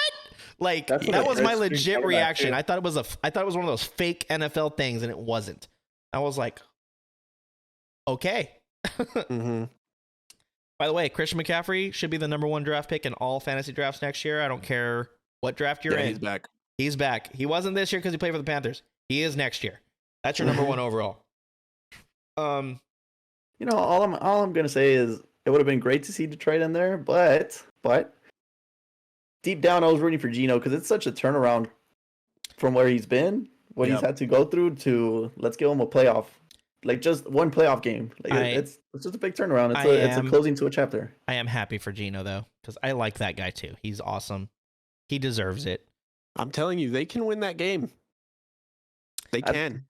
Like that was my legit reaction. I thought it was one of those fake NFL things, and it wasn't. I was like, okay. By the way, Christian McCaffrey should be the #1 draft pick in all fantasy drafts next year. I don't care what draft you're in. He's back. He's back. He wasn't this year because he played for the Panthers. He is next year. That's your #1 overall. You know, all I'm gonna say is it would have been great to see Detroit in there, but deep down I was rooting for Geno because it's such a turnaround from where he's been, what he's had to go through to let's give him a playoff, like just one playoff game. Like it's just a big turnaround. It's a closing to a chapter. I am happy for Geno though because I like that guy too. He's awesome. He deserves it. I'm telling you, they can win that game. They can.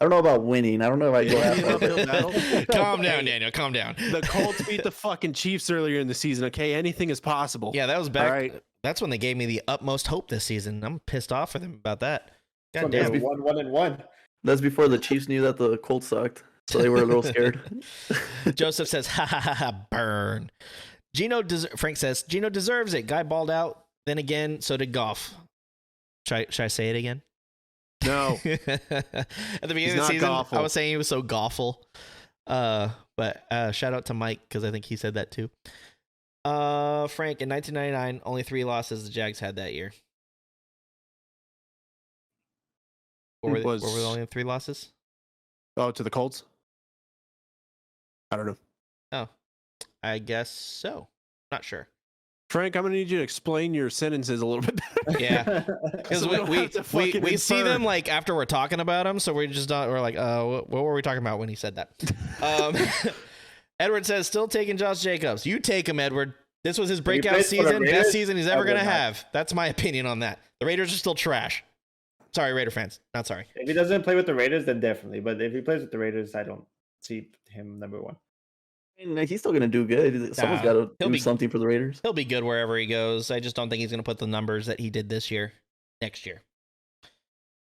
I don't know about winning. I don't know if I go after. Calm down, Daniel. Calm down. The Colts beat the fucking Chiefs earlier in the season. Okay, anything is possible. Yeah, that was back. Right. That's when they gave me the utmost hope this season. I'm pissed off for them about that. God damn. 1-1. That's before the Chiefs knew that the Colts sucked, so they were a little scared. Joseph says, "Ha ha ha ha, burn." Frank says, "Geno deserves it. Guy balled out. Then again, so did Goff." Should I say it again? No. At the beginning of the season, I was saying he was so Goffle. But shout out to Mike because I think he said that too. Frank, in 1999, only 3 losses the Jags had that year. Were the only 3 losses? Oh, to the Colts? I don't know. Oh, I guess so. Not sure. Frank, I'm gonna need you to explain your sentences a little bit better. Yeah, because we see them like after we're talking about them, so we're like, what were we talking about when he said that? Edward says, still taking Josh Jacobs. You take him, Edward. This was his breakout season, best season he's ever gonna have. That's my opinion on that. The Raiders are still trash. Sorry, Raider fans. Not sorry. If he doesn't play with the Raiders, then definitely. But if he plays with the Raiders, I don't see him #1. I mean, he's still gonna do good. Someone's got to do something for the Raiders. He'll be good wherever he goes. I just don't think he's gonna put the numbers that he did this year next year.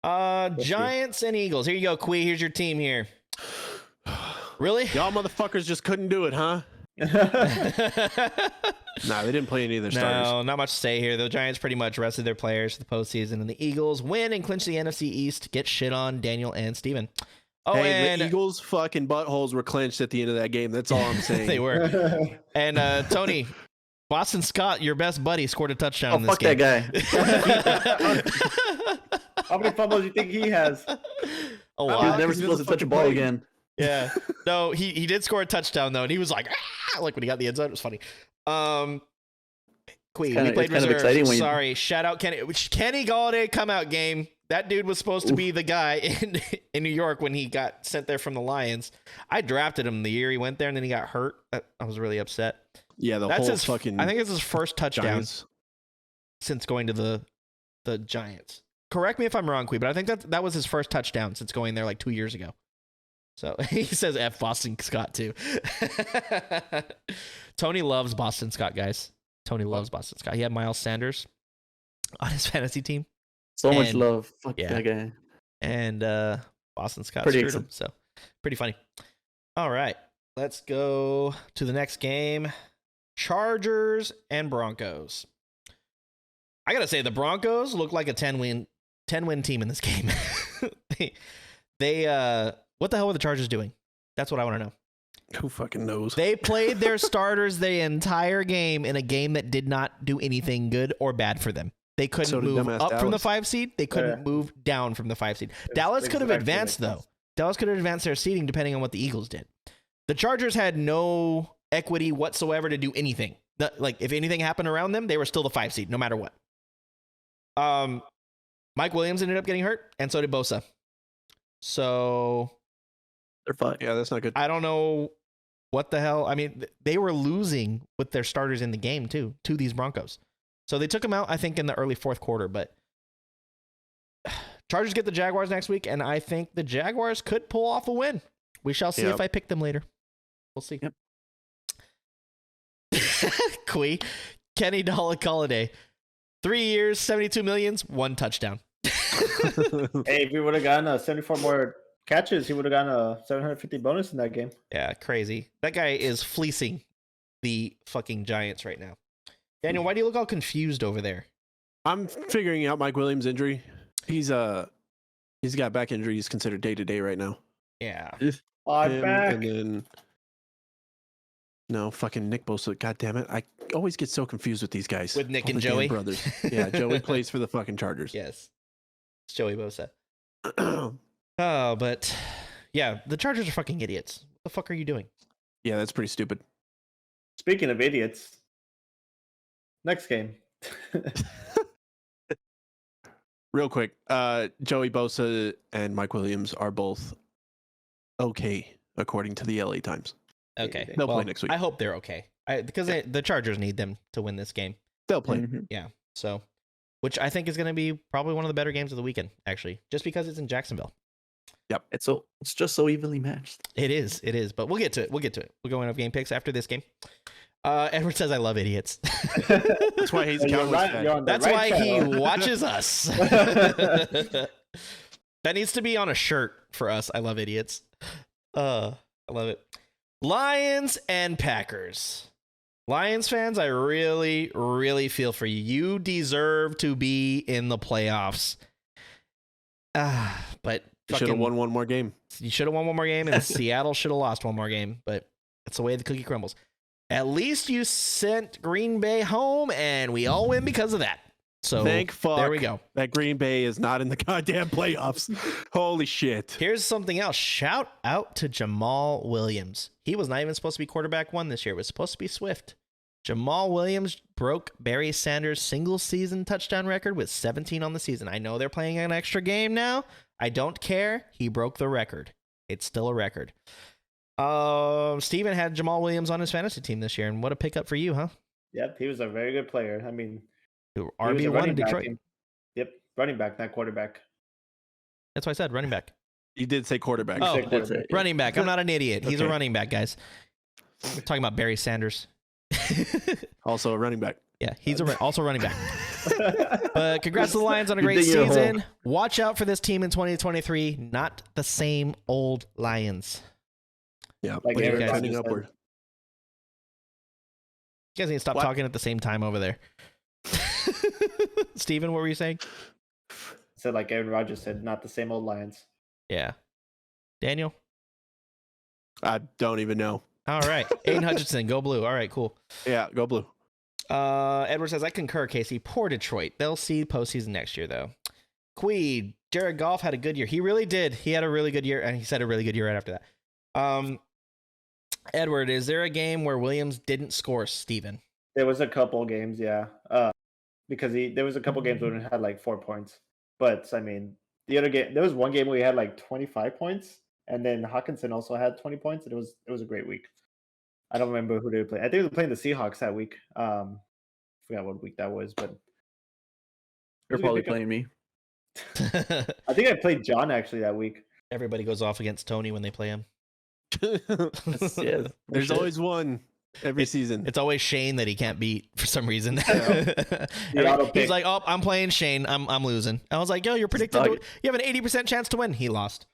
Giants and Eagles. Here you go, Quee. Here's your team here. Really? Y'all motherfuckers just couldn't do it, huh? Nah, they didn't play any of their starters. No, not much to say here. The Giants pretty much rested their players for the postseason, and the Eagles win and clinch the NFC East. Get shit on, Daniel and Steven. Oh, hey, and the Eagles' fucking buttholes were clenched at the end of that game. That's all I'm saying. They were. And Tony, Boston Scott, your best buddy, scored a touchdown in this fuck game. That guy. How many fumbles do you think he has? A lot. He was never supposed to touch a ball again. Yeah. No, he did score a touchdown though, and he was like, like when he got the end zone. It was funny. Queen, we played reserves. Sorry, shout out Kenny Galladay come out game. That dude was supposed to be the guy in New York when he got sent there from the Lions. I drafted him the year he went there, and then he got hurt. I was really upset. Yeah, that's his fucking. I think it's his first touchdown since going to the Giants. Correct me if I'm wrong, Queen, but I think that was his first touchdown since going there like 2 years ago. So he says F Boston Scott too. Tony loves Boston Scott, guys. Tony loves Boston Scott. He had Miles Sanders on his fantasy team. So much love. Fuck that guy. And Boston Scott screwed him. So pretty funny. All right. Let's go to the next game. Chargers and Broncos. I got to say, the Broncos look like a 10-win team in this game. They what the hell were the Chargers doing? That's what I want to know. Who fucking knows? They played their starters the entire game in a game that did not do anything good or bad for them. They couldn't move up from the 5 seed. They couldn't move down from the 5 seed. Dallas could have advanced, though. Dallas could have advanced their seeding depending on what the Eagles did. The Chargers had no equity whatsoever to do anything. Like, if anything happened around them, they were still the 5 seed, no matter what. Mike Williams ended up getting hurt, and so did Bosa. So they're fine. Yeah, that's not good. I don't know what the hell. I mean, they were losing with their starters in the game, too, to these Broncos. So they took them out, I think, in the early fourth quarter. But Chargers get the Jaguars next week, and I think the Jaguars could pull off a win. We shall see if I pick them later. We'll see. Yep. Quee, Kenny Galladay. 3 years, 72 millions, 1 touchdown. Hey, if we would have gotten 74 more catches, he would have gotten a 750 bonus in that game. Yeah, crazy. That guy is fleecing the fucking Giants right now. Daniel, why do you look all confused over there? I'm figuring out Mike Williams' injury. He's got back injury. He's considered day to day right now. Yeah. I'm back. And then no fucking Nick Bosa. God damn it! I always get so confused with these guys. With Nick All and the damn Joey? brothers. Yeah, Joey plays for the fucking Chargers. Yes. It's Joey Bosa. Oh, but yeah, the Chargers are fucking idiots. What the fuck are you doing? Yeah, that's pretty stupid. Speaking of idiots, next game. Real quick, Joey Bosa and Mike Williams are both okay according to the LA Times. Okay. They'll play next week. I hope they're okay. Because the Chargers need them to win this game. They'll play. Mhm. Yeah. So, which I think is going to be probably one of the better games of the weekend, actually, just because it's in Jacksonville. It's just so evenly matched. It is. But we'll get to it. We'll go into game picks after this game. Edward says, I love idiots. That's why he's a You're Cowboys right- fan. you're on the That's right why he channel. watches us. That needs to be on a shirt for us. I love idiots. I love it. Lions and Packers. Lions fans, I really, really feel for you. You deserve to be in the playoffs. But Should have fucking- won one more game. You should have won one more game, and Seattle should have lost one more game. But that's the way the cookie crumbles. At least you sent Green Bay home, and we all win because of that. So Thank fuck. there we go. That Green Bay is not in the goddamn playoffs. Holy shit. Here's something else. Shout out to Jamal Williams. He was not even supposed to be quarterback 1 this year. It was supposed to be Swift. Jamal Williams broke Barry Sanders' single season touchdown record with 17 on the season. I know they're playing an extra game now. I don't care. He broke the record. It's still a record. Steven had Jamal Williams on his fantasy team this year, and what a pickup for you, huh? Yep, he was a very good player. I mean, he was a RB1 in running back Detroit. Yep, running back, not quarterback. That's why I said running back. You did say quarterback. Oh, Said quarterback. running back. I'm not an idiot. He's a Okay. running back, guys. We're talking about Barry Sanders. Also a running back. Yeah, he's also running back. But congrats to the Lions on a You great dig your hole. season. Watch out for this team in 2023. Not the same old Lions. Yeah. Like but Aaron you're Rodgers trending said. upward. You guys need to stop What? talking at the same time over there. Steven, what were you saying? So like Aaron Rodgers said, not the same old Lions. Yeah. Daniel? I don't even know. All right. Aiden Hutchinson, go blue. All right, cool. Yeah, go blue. Edward says, I concur, Casey. Poor Detroit. They'll see postseason next year, though. Queed, Jared Goff had a good year. He really did. He had a really good year, and he said a really good year right after that. Edward, is there a game where Williams didn't score, Steven? There was a couple games, yeah. Because there was a couple games when he had like 4 points. But I mean, the other game, there was one game where he had like 25 points, and then Hawkinson also had 20 points, and it was a great week. I don't remember who they were playing. I think they were playing the Seahawks that week. Forgot what week that was, but You're probably playing me. I think I played John actually that week. Everybody goes off against Tony when they play him. Yeah. There's shit. always one every season. It's always Shane that he can't beat for some reason. The auto He's pick. like, "Oh, I'm playing Shane. I'm losing." I was like, "Yo, you're predicted. dog- You have an 80% chance to win." He lost.